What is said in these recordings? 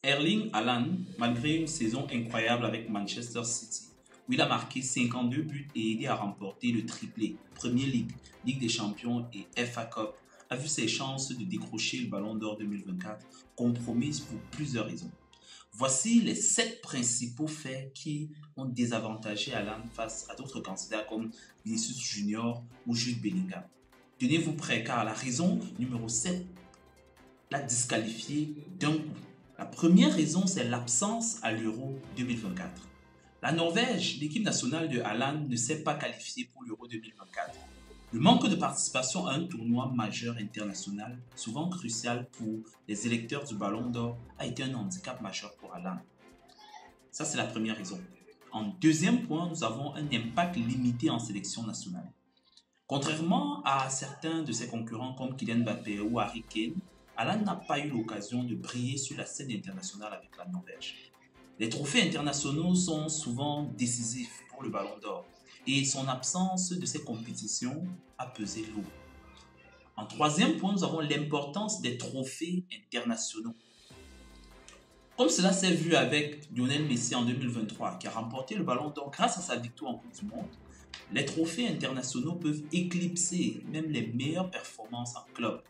Erling Haaland, malgré une saison incroyable avec Manchester City, où il a marqué 52 buts et aidé à remporter le triplé, Premier League, Ligue des Champions et FA Cup, a vu ses chances de décrocher le Ballon d'Or 2024 compromises pour plusieurs raisons. Voici les 7 principaux faits qui ont désavantagé Haaland face à d'autres candidats comme Vinicius Junior ou Jude Bellingham. Tenez-vous prêts car la raison numéro 7 l'a disqualifié d'un coup. La première raison, c'est l'absence à l'Euro 2024. La Norvège, l'équipe nationale de Haaland, ne s'est pas qualifiée pour l'Euro 2024. Le manque de participation à un tournoi majeur international, souvent crucial pour les électeurs du Ballon d'Or, a été un handicap majeur pour Haaland. Ça, c'est la première raison. En deuxième point, nous avons un impact limité en sélection nationale. Contrairement à certains de ses concurrents comme Kylian Mbappé ou Harry Kane, Haaland n'a pas eu l'occasion de briller sur la scène internationale avec la Norvège. Les trophées internationaux sont souvent décisifs pour le Ballon d'Or et son absence de ces compétitions a pesé lourd. En troisième point, nous avons l'importance des trophées internationaux. Comme cela s'est vu avec Lionel Messi en 2023, qui a remporté le Ballon d'Or grâce à sa victoire en Coupe du Monde, les trophées internationaux peuvent éclipser même les meilleures performances en club.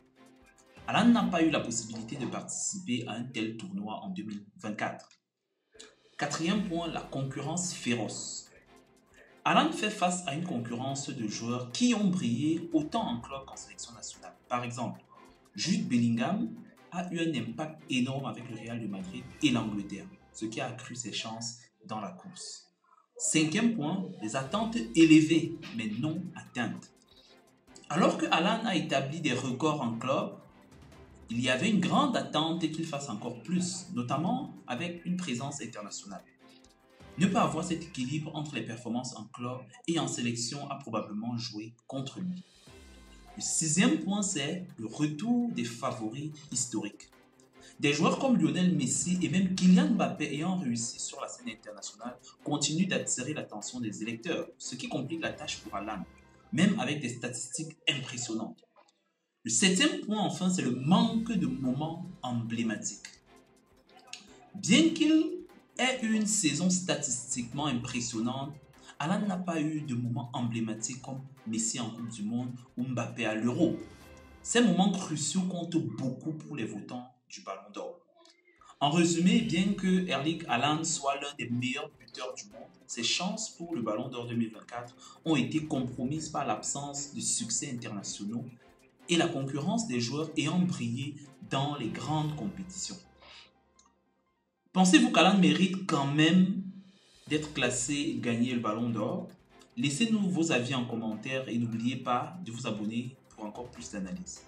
Haaland n'a pas eu la possibilité de participer à un tel tournoi en 2024. Quatrième point, la concurrence féroce. Haaland fait face à une concurrence de joueurs qui ont brillé autant en club qu'en sélection nationale. Par exemple, Jude Bellingham a eu un impact énorme avec le Real de Madrid et l'Angleterre, ce qui a accru ses chances dans la course. Cinquième point, les attentes élevées mais non atteintes. Alors que Haaland a établi des records en club, il y avait une grande attente qu'il fasse encore plus, notamment avec une présence internationale. Ne pas avoir cet équilibre entre les performances en club et en sélection a probablement joué contre lui. Le sixième point, c'est le retour des favoris historiques. Des joueurs comme Lionel Messi et même Kylian Mbappé ayant réussi sur la scène internationale continuent d'attirer l'attention des électeurs, ce qui complique la tâche pour Haaland, même avec des statistiques impressionnantes. Le septième point, enfin, c'est le manque de moments emblématiques. Bien qu'il ait eu une saison statistiquement impressionnante, Haaland n'a pas eu de moments emblématiques comme Messi en Coupe du Monde ou Mbappé à l'Euro. Ces moments cruciaux comptent beaucoup pour les votants du Ballon d'Or. En résumé, bien que Erling Haaland soit l'un des meilleurs buteurs du monde, ses chances pour le Ballon d'Or 2024 ont été compromises par l'absence de succès internationaux et la concurrence des joueurs ayant brillé dans les grandes compétitions. Pensez-vous qu'Haaland mérite quand même d'être classé et de gagner le Ballon d'Or? Laissez-nous vos avis en commentaire et n'oubliez pas de vous abonner pour encore plus d'analyses.